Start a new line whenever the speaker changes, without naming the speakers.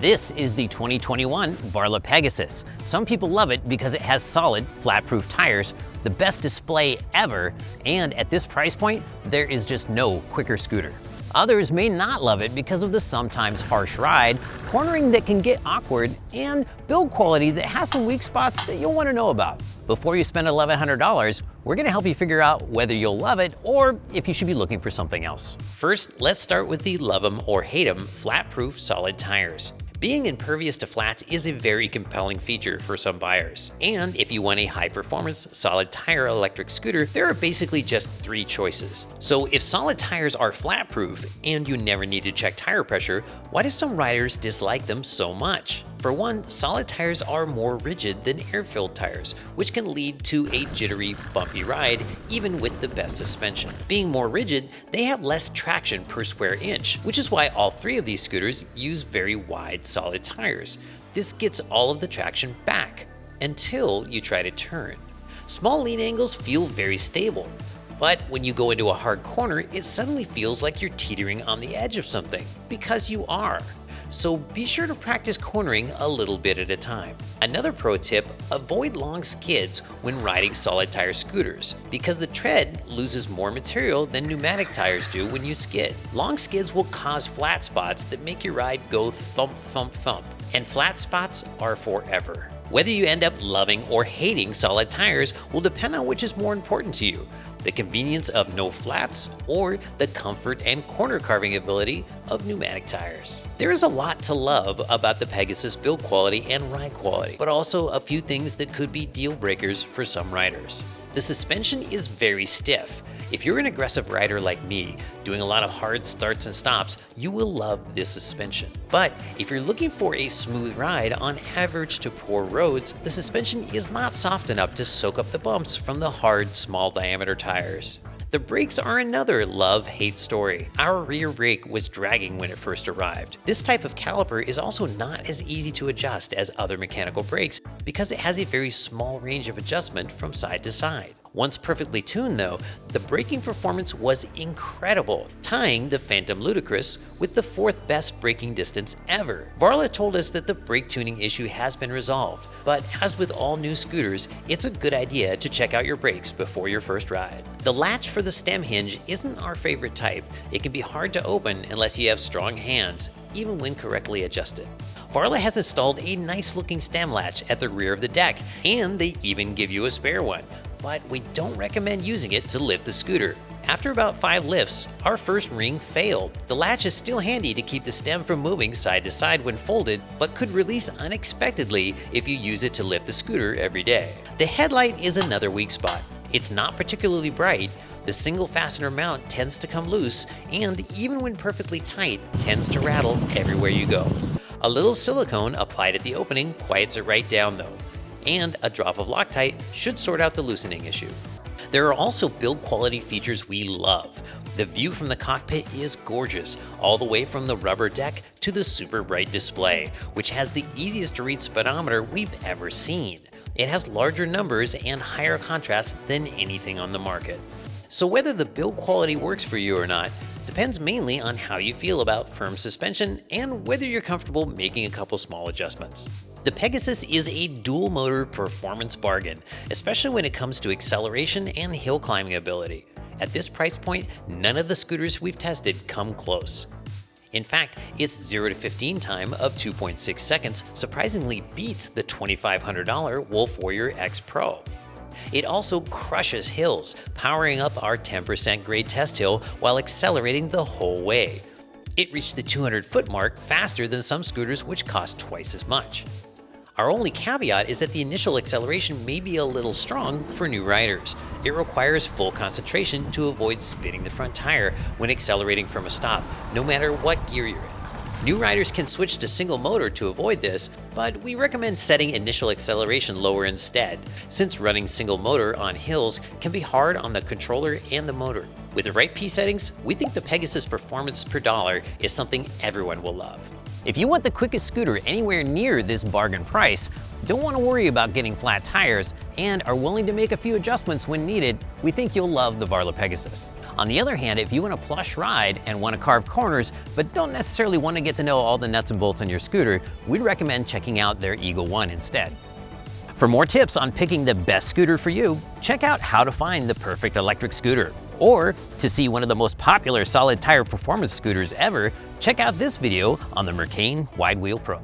This is the 2021 Varla Pegasus. Some people love it because it has solid, flat-proof tires, the best display ever, and at this price point, there is just no quicker scooter. Others may not love it because of the sometimes harsh ride, cornering that can get awkward, and build quality that has some weak spots that you'll want to know about. Before you spend $1,100, we're going to help you figure out whether you'll love it or if you should be looking for something else. First, let's start with the love 'em or hate 'em flat-proof solid tires. Being impervious to flats is a very compelling feature for some buyers. And if you want a high-performance, solid tire electric scooter, there are basically just 3 choices. So if solid tires are flat-proof and you never need to check tire pressure, why do some riders dislike them so much? For one, solid tires are more rigid than air-filled tires, which can lead to a jittery, bumpy ride even with the best suspension. Being more rigid, they have less traction per square inch, which is why all 3 of these scooters use very wide, solid tires. This gets all of the traction back until you try to turn. Small lean angles feel very stable, but when you go into a hard corner, it suddenly feels like you're teetering on the edge of something, because you are. So be sure to practice cornering a little bit at a time. Another pro tip, avoid long skids when riding solid tire scooters, because the tread loses more material than pneumatic tires do when you skid. Long skids will cause flat spots that make your ride go thump, thump, thump, and flat spots are forever. Whether you end up loving or hating solid tires will depend on which is more important to you, the convenience of no flats or the comfort and corner carving ability of pneumatic tires. There is a lot to love about the Pegasus build quality and ride quality, but also a few things that could be deal breakers for some riders. The suspension is very stiff. If you're an aggressive rider like me, doing a lot of hard starts and stops, you will love this suspension. But if you're looking for a smooth ride on average to poor roads, the suspension is not soft enough to soak up the bumps from the hard, small diameter tires. The brakes are another love-hate story. Our rear brake was dragging when it first arrived. This type of caliper is also not as easy to adjust as other mechanical brakes because it has a very small range of adjustment from side to side. Once perfectly tuned though, the braking performance was incredible, tying the Phantom Ludicrous with the 4th best braking distance ever. Varla told us that the brake tuning issue has been resolved, but as with all new scooters, it's a good idea to check out your brakes before your first ride. The latch for the stem hinge isn't our favorite type. It can be hard to open unless you have strong hands, even when correctly adjusted. Varla has installed a nice looking stem latch at the rear of the deck, and they even give you a spare one. But we don't recommend using it to lift the scooter. After about 5 lifts, our first ring failed. The latch is still handy to keep the stem from moving side to side when folded, but could release unexpectedly if you use it to lift the scooter every day. The headlight is another weak spot. It's not particularly bright, the single fastener mount tends to come loose, and even when perfectly tight, tends to rattle everywhere you go. A little silicone applied at the opening quiets it right down though, and a drop of Loctite should sort out the loosening issue. There are also build quality features we love. The view from the cockpit is gorgeous, all the way from the rubber deck to the super bright display, which has the easiest to read speedometer we've ever seen. It has larger numbers and higher contrast than anything on the market. So whether the build quality works for you or not depends mainly on how you feel about firm suspension and whether you're comfortable making a couple small adjustments. The Pegasus is a dual motor performance bargain, especially when it comes to acceleration and hill climbing ability. At this price point, none of the scooters we've tested come close. In fact, its 0 to 15 time of 2.6 seconds surprisingly beats the $2,500 Wolf Warrior X Pro. It also crushes hills, powering up our 10% grade test hill while accelerating the whole way. It reached the 200-foot mark faster than some scooters which cost twice as much. Our only caveat is that the initial acceleration may be a little strong for new riders. It requires full concentration to avoid spinning the front tire when accelerating from a stop, no matter what gear you're in. New riders can switch to single motor to avoid this, but we recommend setting initial acceleration lower instead, since running single motor on hills can be hard on the controller and the motor. With the right P settings, we think the Pegasus performance per dollar is something everyone will love. If you want the quickest scooter anywhere near this bargain price, don't want to worry about getting flat tires, and are willing to make a few adjustments when needed, we think you'll love the Varla Pegasus. On the other hand, if you want a plush ride and want to carve corners, but don't necessarily want to get to know all the nuts and bolts on your scooter, we'd recommend checking out their Eagle One instead. For more tips on picking the best scooter for you, check out how to find the perfect electric scooter. Or to see one of the most popular solid tire performance scooters ever, check out this video on the Mercane Wide Wheel Pro.